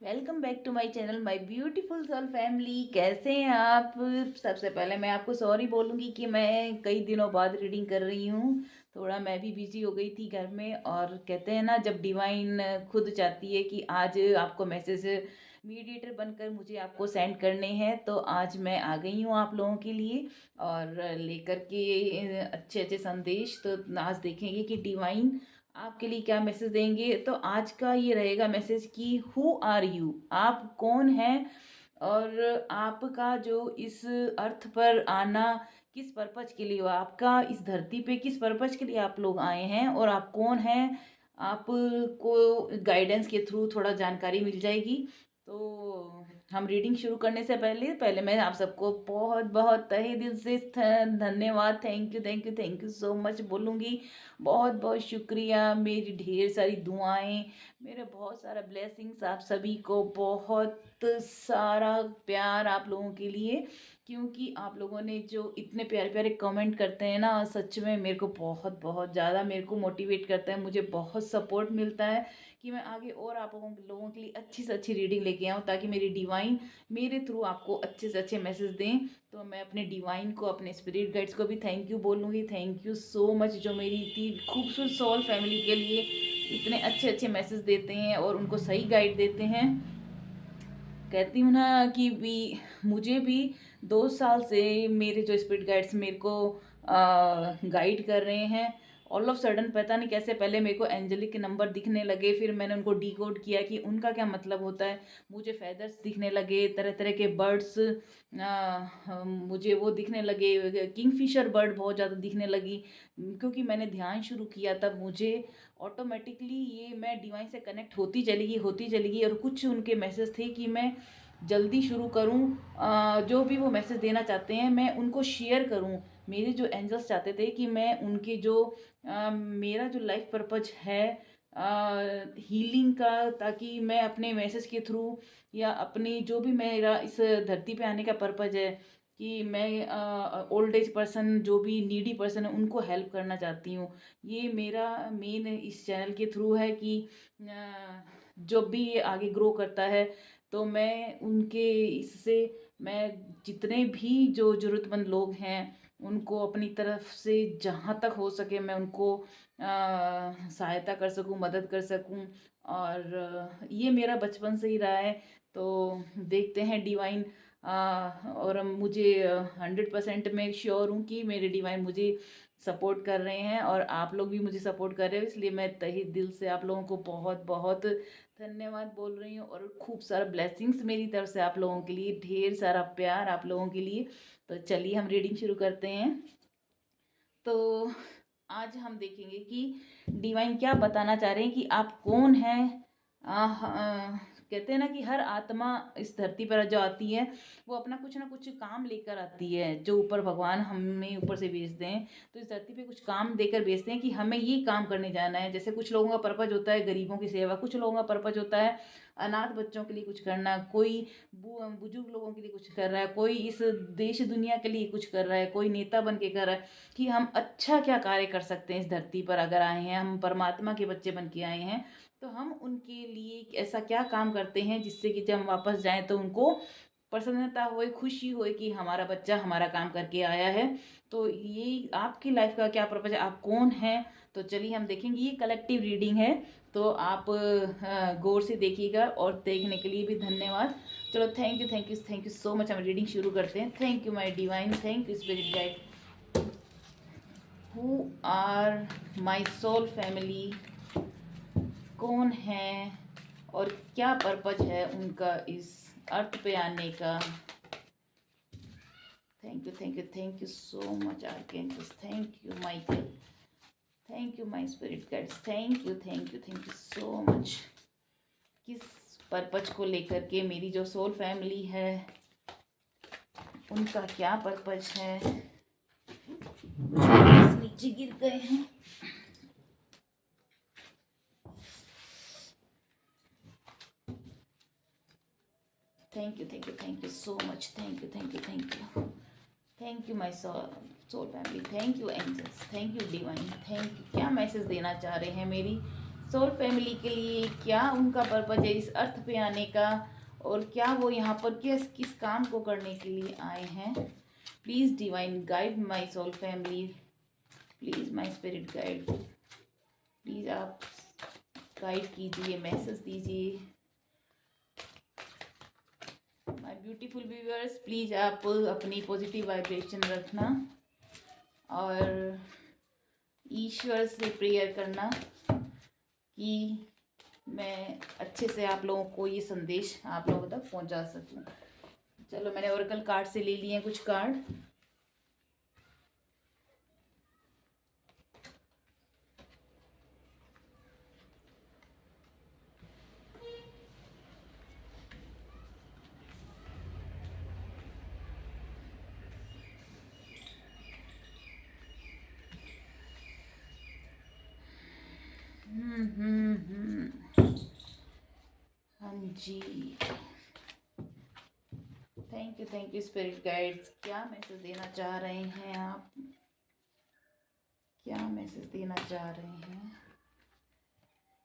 Welcome back to my channel my beautiful soul family. कैसे हैं आप? सबसे पहले मैं आपको सॉरी बोलूँगी कि मैं कई दिनों बाद रीडिंग कर रही हूँ। थोड़ा मैं भी बिजी हो गई थी घर में, और कहते हैं ना, जब डिवाइन खुद चाहती है कि आज आपको मैसेज मीडिएटर बनकर मुझे आपको सेंड करने हैं, तो आज मैं आ गई हूँ आप लोगों के लिए और लेकर के अच्छे अच्छे संदेश। तो आज देखेंगे कि डिवाइन आपके लिए क्या मैसेज देंगे। तो आज का ये रहेगा मैसेज कि हु आर यू, आप कौन हैं, और आपका जो इस अर्थ पर आना किस पर्पज के लिए हुआ, आपका इस धरती पे किस पर्पज के लिए आप लोग आए हैं, और आप कौन हैं। आपको गाइडेंस के थ्रू थोड़ा जानकारी मिल जाएगी। तो हम रीडिंग शुरू करने से पहले पहले मैं आप सबको बहुत बहुत तहे दिल से धन्यवाद, thank you thank you thank you so much बोलूँगी। बहुत बहुत शुक्रिया, मेरी ढेर सारी दुआएं, मेरे बहुत सारा ब्लेसिंग्स आप सभी को, बहुत सारा प्यार आप लोगों के लिए। क्योंकि आप लोगों ने जो इतने प्यारे प्यारे कमेंट करते हैं ना, सच में मेरे को बहुत बहुत ज़्यादा मेरे को मोटिवेट करता है, मुझे बहुत सपोर्ट मिलता है कि मैं आगे और आप लोगों के लिए अच्छी से अच्छी रीडिंग लेके आऊँ, ताकि मेरी डिवाइन मेरे थ्रू आपको अच्छे से अच्छे मैसेज दें। तो मैं अपने डिवाइन को, अपने स्पिरिट गाइड्स को भी थैंक यू बोलूँगी। थैंक यू सो मच, जो मेरी इतनी खूबसूरत सोल फैमिली के लिए इतने अच्छे अच्छे मैसेज देते हैं और उनको सही गाइड देते हैं। कहती हूँ ना कि भी मुझे भी 2 साल से मेरे जो स्पिरिट गाइड्स मेरे को गाइड कर रहे हैं। ऑल ऑफ सडन पता नहीं कैसे पहले मेरे को एंजलिक के नंबर दिखने लगे, फिर मैंने उनको डिकोड किया कि उनका क्या मतलब होता है। मुझे फेदर्स दिखने लगे, तरह तरह के बर्ड्स मुझे वो दिखने लगे, किंगफिशर बर्ड बहुत ज़्यादा दिखने लगी। क्योंकि मैंने ध्यान शुरू किया, तब मुझे ऑटोमेटिकली ये मैं डिवाइन से कनेक्ट होती चली गई, और कुछ उनके मैसेज थे कि मैं जल्दी शुरू करूं, जो भी वो मैसेज देना चाहते हैं मैं उनको शेयर करूं। मेरे जो एंजल्स चाहते थे कि मैं उनके जो मेरा जो लाइफ पर्पज है हीलिंग का, ताकि मैं अपने मैसेज के थ्रू या अपनी जो भी मेरा इस धरती पे आने का पर्पज है, कि मैं ओल्ड एज पर्सन, जो भी नीडी पर्सन है, उनको हेल्प करना चाहती हूँ। ये मेरा मेन इस चैनल के थ्रू है कि जब भी ये आगे ग्रो करता है, तो मैं उनके इससे मैं जितने भी जो ज़रूरतमंद लोग हैं उनको अपनी तरफ से जहाँ तक हो सके मैं उनको सहायता कर सकूं, मदद कर सकूं। और ये मेरा बचपन से ही रहा है। तो देखते हैं डिवाइन, और मुझे 100% मैं श्योर हूँ कि मेरे डिवाइन मुझे सपोर्ट कर रहे हैं, और आप लोग भी मुझे सपोर्ट कर रहे हो, इसलिए मैं तहे दिल से आप लोगों को बहुत बहुत धन्यवाद बोल रही हूँ। और खूब सारा ब्लेसिंग्स मेरी तरफ से आप लोगों के लिए, ढेर सारा प्यार आप लोगों के लिए। तो चलिए हम रीडिंग शुरू करते हैं। तो आज हम देखेंगे कि डिवाइन क्या बताना चाह रहे हैं, कि आप कौन हैं। कहते हैं ना कि हर आत्मा इस धरती पर जो आती है, वो अपना कुछ ना कुछ काम लेकर आती है, जो ऊपर भगवान हमें ऊपर से भेजते हैं। तो इस धरती पे कुछ काम देकर भेजते हैं कि हमें ये काम करने जाना है। जैसे कुछ लोगों का पर्पज होता है गरीबों की सेवा, कुछ लोगों का पर्पज होता है अनाथ बच्चों के लिए कुछ करना, कोई बुजुर्ग लोगों के लिए कुछ कर रहा है, कोई इस देश दुनिया के लिए कुछ कर रहा है, कोई नेता बन के कर रहा है, कि हम अच्छा क्या कार्य कर सकते हैं इस धरती पर। अगर आए हैं, हम परमात्मा के बच्चे बन के आए हैं, तो हम उनके लिए ऐसा क्या काम करते हैं जिससे कि जब हम वापस जाएं तो उनको प्रसन्नता होए, खुशी होए कि हमारा बच्चा हमारा काम करके आया है। तो ये आपकी लाइफ का क्या पर्पज है, आप कौन हैं। तो चलिए हम देखेंगे, ये कलेक्टिव रीडिंग है, तो आप गौर से देखिएगा, और देखने के लिए भी धन्यवाद। चलो, थैंक यू सो मच। हम रीडिंग शुरू करते हैं। Thank you my divine, thank you spirit guide. Who are my soul family, कौन है और क्या पर्पज है उनका इस अर्थ पे आने का। Thank you so much archangels, thank you Michael, thank you my spirit guides, thank you so much. किस पर्पज को लेकर के मेरी जो सोल फैमिली है, उनका क्या पर्पज है। नीचे गिर गए हैं। Thank you so much, thank you my soul family, thank you angels, thank you divine, thank you. क्या मैसेज देना चाह रहे हैं मेरी सोल फैमिली के लिए क्या उनका पर्पज है इस अर्थ पे आने का, और क्या वो यहाँ पर किस काम को करने के लिए आए हैं। Please divine guide my soul family, please my spirit guide, please आप गाइड कीजिए, मैसेज दीजिए। माय ब्यूटीफुल व्यूअर्स, प्लीज़ आप अपनी पॉजिटिव वाइब्रेशन रखना और ईश्वर से प्रेयर करना कि मैं अच्छे से आप लोगों को ये संदेश आप लोगों तक पहुंचा सकूं। चलो, मैंने ओरेकल कार्ड से ले लिए हैं कुछ कार्ड। हाँ जी, थैंक यू स्पिरिट गाइड्स। क्या मैसेज देना चाह रहे हैं आप, क्या मैसेज देना चाह रहे हैं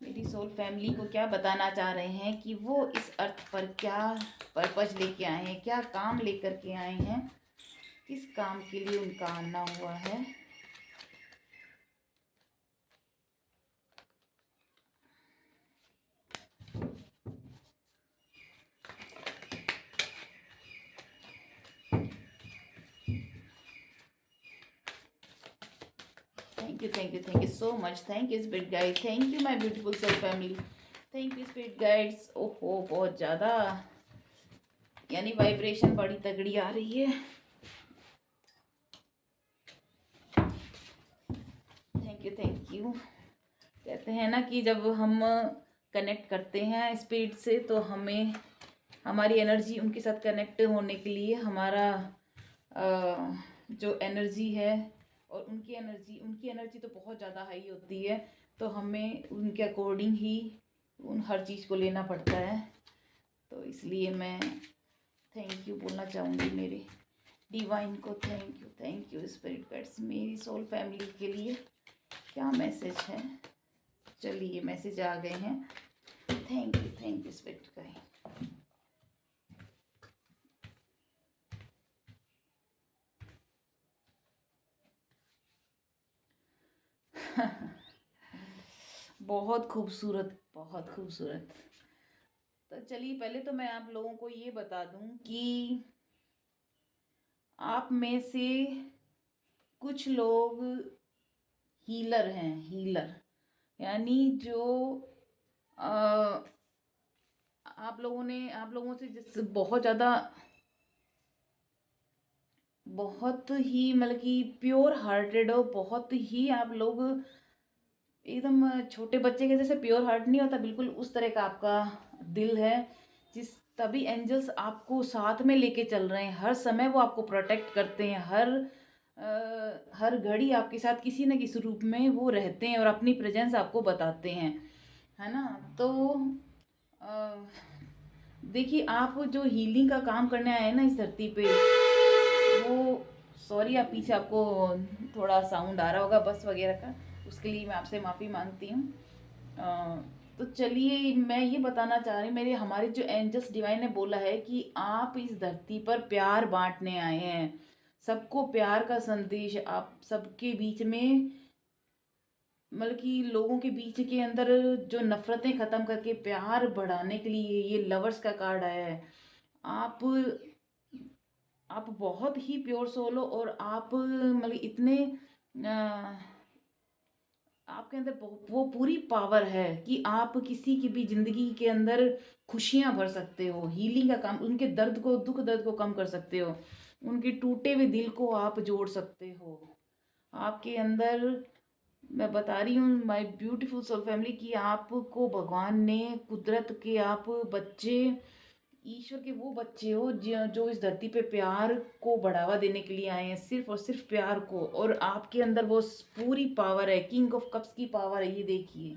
मेरी सोल फैमिली को, क्या बताना चाह रहे हैं कि वो इस अर्थ पर क्या पर्पज लेके आए हैं, क्या काम लेकर के आए हैं, किस काम के लिए उनका आना हुआ है। Thank you so much, thank you spirit guide, thank you my beautiful soul family, thank you spirit guides. ओहो, बहुत ज़्यादा यानी वाइब्रेशन बड़ी तगड़ी आ रही है। Thank you. कहते हैं ना कि जब हम कनेक्ट करते हैं स्पिरिट से तो हमें हमारी एनर्जी उनके साथ कनेक्ट होने के लिए हमारा जो एनर्जी है और उनकी एनर्जी तो बहुत ज़्यादा हाई होती है, तो हमें उनके अकॉर्डिंग ही उन हर चीज़ को लेना पड़ता है। तो इसलिए मैं थैंक यू बोलना चाहूँगी मेरे डिवाइन को। Thank you spirit guides. मेरी सोल फैमिली के लिए क्या मैसेज है, चलिए मैसेज आ गए हैं। Thank you spirit guide. बहुत खूबसूरत, बहुत खूबसूरत। तो चलिए, पहले तो मैं आप लोगों को ये बता दूं कि आप में से कुछ लोग हीलर हैं, हीलर यानी जो आप लोगों से जिस बहुत ज़्यादा, बहुत ही मतलब कि प्योर हार्टेड हो, बहुत ही आप लोग एकदम छोटे बच्चे के जैसे प्योर हार्ट नहीं होता, बिल्कुल उस तरह का आपका दिल है। जिस तभी एंजल्स आपको साथ में लेके चल रहे हैं, हर समय वो आपको प्रोटेक्ट करते हैं, हर घड़ी आपके साथ किसी न किसी रूप में वो रहते हैं और अपनी प्रेजेंस आपको बताते हैं, है ना। तो देखिए, आप जो हीलिंग का काम करने आए हैं ना इस धरती पे, वो सॉरी आप पीछे आपको थोड़ा साउंड आ रहा होगा बस वगैरह का, उसके लिए मैं आपसे माफ़ी मांगती हूँ। तो चलिए, मैं ये बताना चाह रही, मेरे हमारे जो एंजल्स डिवाइन ने बोला है कि आप इस धरती पर प्यार बांटने आए हैं, सबको प्यार का संदेश, आप सबके बीच में मतलब कि लोगों के बीच के अंदर जो नफरतें ख़त्म करके प्यार बढ़ाने के लिए ये लवर्स का कार्ड आया है। आप बहुत ही प्योर सोल हो और आप मतलब इतने आपके अंदर वो पूरी पावर है कि आप किसी की भी ज़िंदगी के अंदर खुशियाँ भर सकते हो, हीलिंग का काम, उनके दुख दर्द को कम कर सकते हो, उनके टूटे हुए दिल को आप जोड़ सकते हो। आपके अंदर, मैं बता रही हूँ माय ब्यूटीफुल सोल फैमिली, कि आपको भगवान ने कुदरत के आप बच्चे, ईश्वर के वो बच्चे हो जो इस धरती पे प्यार को बढ़ावा देने के लिए आए हैं, सिर्फ और सिर्फ प्यार को। और आपके अंदर वो पूरी पावर है, किंग ऑफ कप्स की पावर है, ये देखिए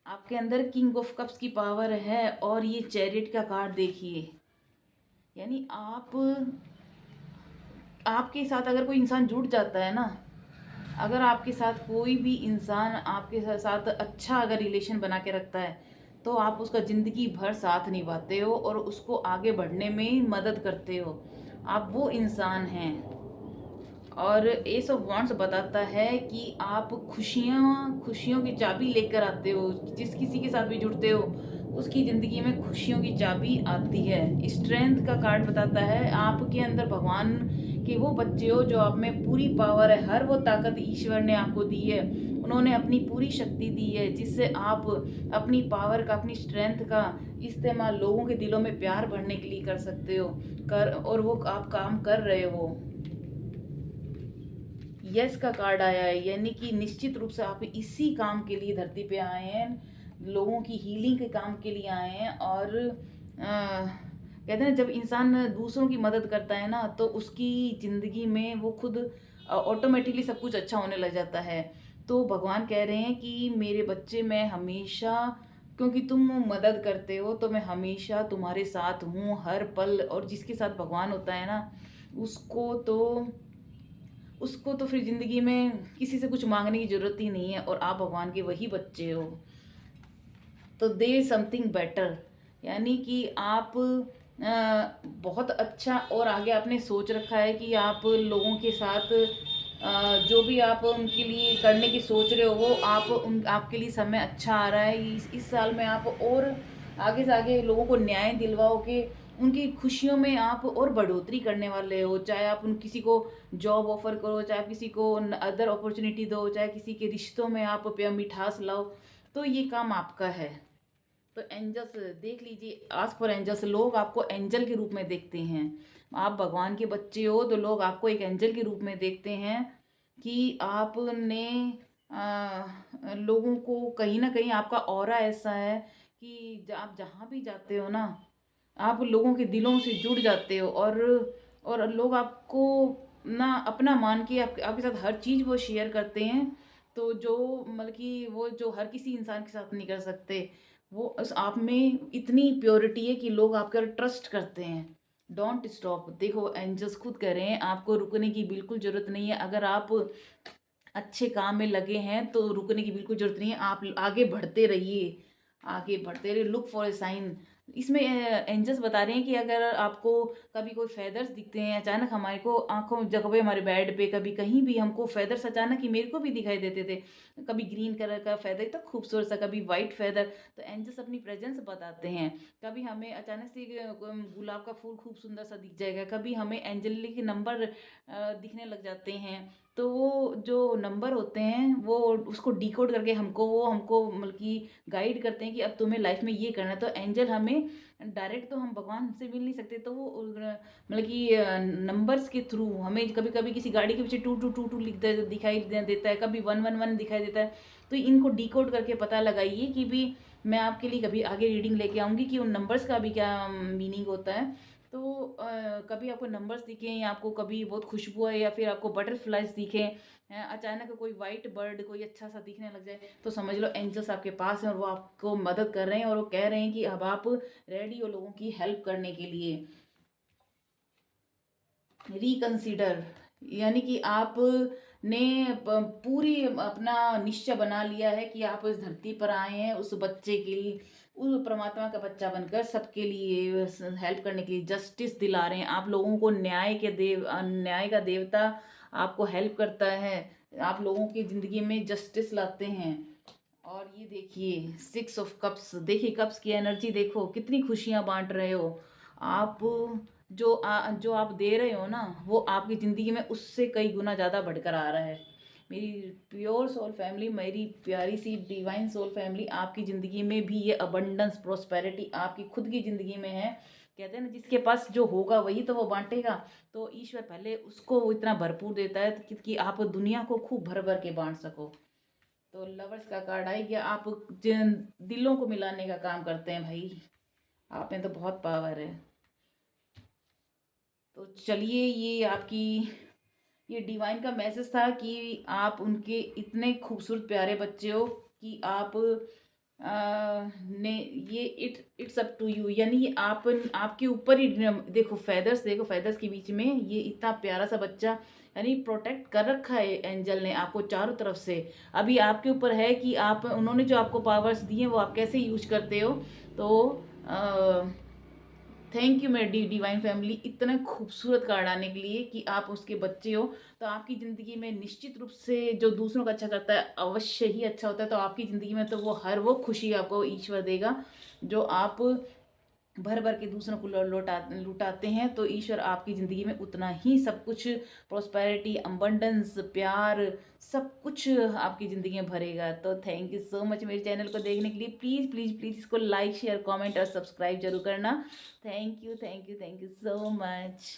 आपके अंदर किंग ऑफ कप्स की पावर है। और ये चैरिट का कार्ड देखिए, यानी आपके साथ अगर कोई इंसान जुड़ जाता है ना, अगर आपके साथ कोई भी इंसान आपके साथ अच्छा अगर रिलेशन बना के रखता है, तो आप उसका ज़िंदगी भर साथ निभाते हो और उसको आगे बढ़ने में मदद करते हो। आप वो इंसान हैं। और एस ऑफ वांड्स बताता है कि आप खुशियाँ खुशियों की चाबी लेकर आते हो। जिस किसी के साथ भी जुड़ते हो, उसकी ज़िंदगी में खुशियों की चाबी आती है। स्ट्रेंथ का कार्ड बताता है आपके अंदर भगवान के वो बच्चे हो जो आप में पूरी पावर है। हर वो ताकत ईश्वर ने आपको दी है। उन्होंने अपनी पूरी शक्ति दी है जिससे आप अपनी पावर का, अपनी स्ट्रेंथ का इस्तेमाल लोगों के दिलों में प्यार भरने के लिए कर सकते हो। और वो आप काम कर रहे हो। यस का कार्ड आया है, यानी कि निश्चित रूप से आप इसी काम के लिए धरती पे आए हैं, लोगों की हीलिंग के काम के लिए आए हैं। और कहते हैं जब इंसान दूसरों की मदद करता है ना, तो उसकी ज़िंदगी में वो खुद ऑटोमेटिकली सब कुछ अच्छा होने लग जाता है। तो भगवान कह रहे हैं कि मेरे बच्चे, मैं हमेशा, क्योंकि तुम मदद करते हो तो मैं हमेशा तुम्हारे साथ हूँ हर पल। और जिसके साथ भगवान होता है ना, उसको तो उसको तो फिर ज़िंदगी में किसी से कुछ मांगने की ज़रूरत ही नहीं है। और आप भगवान के वही बच्चे हो। तो दे इज़ समथिंग बेटर, यानी कि आप बहुत अच्छा और आगे आपने सोच रखा है कि आप लोगों के साथ जो भी आप उनके लिए करने की सोच रहे हो, वो आपके लिए समय अच्छा आ रहा है। इस साल में आप और आगे से आगे लोगों को न्याय दिलवाओगे। उनकी खुशियों में आप और बढ़ोतरी करने वाले हो। चाहे आप उन किसी को जॉब ऑफ़र करो, चाहे आप किसी को अदर अपॉर्चुनिटी दो, चाहे किसी के रिश्तों में आप मिठास लाओ, तो ये काम आपका है। तो एंजल्स देख लीजिए, आस्क फॉर एंजल्स, लोग आपको एंजल के रूप में देखते हैं। आप भगवान के बच्चे हो तो लोग आपको एक एंजल के रूप में देखते हैं कि आपने लोगों को कहीं ना कहीं, आपका ऑरा ऐसा है कि आप जहाँ भी जाते हो ना, आप लोगों के दिलों से जुड़ जाते हो। और लोग आपको ना अपना मान के आपके साथ हर चीज़ वो शेयर करते हैं। तो जो मतलब कि वो जो हर किसी इंसान के साथ नहीं कर सकते, वो उस आप में इतनी प्योरिटी है कि लोग आपके ऊपर ट्रस्ट करते हैं। Don't stop. देखो एंजल्स खुद कह रहे हैं आपको रुकने की बिल्कुल ज़रूरत नहीं है। अगर आप अच्छे काम में लगे हैं तो रुकने की बिल्कुल ज़रूरत नहीं है। आप आगे बढ़ते रहिए, आगे बढ़ते रहिए। Look for a sign. इसमें एंजल्स बता रहे हैं कि अगर आपको कभी कोई फेदर्स दिखते हैं अचानक, हमारे को आंखों जगह पे, हमारे बेड पे, कभी कहीं भी हमको फेदर्स अचानक ही, मेरे को भी दिखाई देते थे। कभी ग्रीन कलर का फेदर इतना खूबसूरत सा, कभी वाइट फेदर, तो एंजल्स अपनी प्रेजेंस बताते हैं। कभी हमें अचानक से गुलाब का फूल खूब सुंदर सा दिख जाएगा, कभी हमें एंजलिक नंबर दिखने लग जाते हैं। तो वो जो नंबर होते हैं वो उसको डिकोड करके हमको मतलब कि गाइड करते हैं कि अब तुम्हें लाइफ में ये करना है। तो एंजल हमें डायरेक्ट, तो हम भगवान से मिल नहीं सकते, तो वो मतलब कि नंबर्स के थ्रू हमें कभी कभी किसी गाड़ी के पीछे 2222 दिखाई देता है, कभी 111 दिखाई देता है। तो इनको डिकोड करके पता लगाइए कि भी मैं आपके लिए कभी आगे रीडिंग लेके आऊँगी कि उन नंबर्स का भी क्या मीनिंग होता है। तो कभी आपको नंबर्स दिखें, या आपको कभी बहुत खुशबू है, या फिर आपको बटरफ्लाइज दिखें, अचानक कोई वाइट बर्ड कोई अच्छा सा दिखने लग जाए, तो समझ लो एंजल्स आपके पास हैं और वो आपको मदद कर रहे हैं। और वो कह रहे हैं कि अब आप रेडी हो लोगों की हेल्प करने के लिए। रिकंसीडर, यानी कि आप ने पूरी अपना निश्चय बना लिया है कि आप इस धरती पर आए हैं उस बच्चे के लिए, उस परमात्मा का बच्चा बनकर सबके लिए हेल्प करने के लिए, जस्टिस दिला रहे हैं आप लोगों को। न्याय का देवता आपको हेल्प करता है, आप लोगों की ज़िंदगी में जस्टिस लाते हैं। और ये देखिए 6 ऑफ कप्स, देखिए कप्स की एनर्जी देखो, कितनी खुशियाँ बांट रहे हो आप। जो आप दे रहे हो ना, वो आपकी ज़िंदगी में उससे कई गुना ज़्यादा बढ़कर आ रहा है। मेरी प्योर सोल फैमिली, मेरी प्यारी सी डिवाइन सोल फैमिली, आपकी ज़िंदगी में भी ये अबंडेंस प्रोस्पेरिटी आपकी खुद की ज़िंदगी में है। कहते हैं ना, जिसके पास जो होगा वही तो वो बांटेगा। तो ईश्वर पहले उसको वो इतना भरपूर देता है कि आप दुनिया को खूब भर भर के बांट सको। तो लवर्स का कार्ड आई गया, आप जिन दिलों को मिलाने का काम करते हैं भाई, आप में तो बहुत पावर है। तो चलिए, ये डिवाइन का मैसेज था कि आप उनके इतने खूबसूरत प्यारे बच्चे हो कि आप ने ये इट्स अप टू यू, यानी ये आप आपके ऊपर ही देखो फेदर्स, देखो फेदर्स के बीच में ये इतना प्यारा सा बच्चा, यानी प्रोटेक्ट कर रखा है एंजल ने आपको चारों तरफ से। अभी आपके ऊपर है कि आप, उन्होंने जो आपको पावर्स दिए हैं वो आप कैसे यूज करते हो। तो थैंक यू मेरी डिवाइन फैमिली, इतना खूबसूरत कार्ड आने के लिए कि आप उसके बच्चे हो। तो आपकी ज़िंदगी में निश्चित रूप से जो दूसरों का अच्छा करता है अवश्य ही अच्छा होता है। तो आपकी ज़िंदगी में तो वो खुशी आपको ईश्वर देगा जो आप भर भर के दूसरों को लुटाते हैं। तो ईश्वर आपकी ज़िंदगी में उतना ही सब कुछ, प्रोस्पेरिटी, अबंडेंस, प्यार, सब कुछ आपकी ज़िंदगी में भरेगा। तो थैंक यू सो मच मेरे चैनल को देखने के लिए। प्लीज़ प्लीज़ प्लीज़ इसको लाइक शेयर कमेंट और सब्सक्राइब जरूर करना। Thank you thank you thank you so much.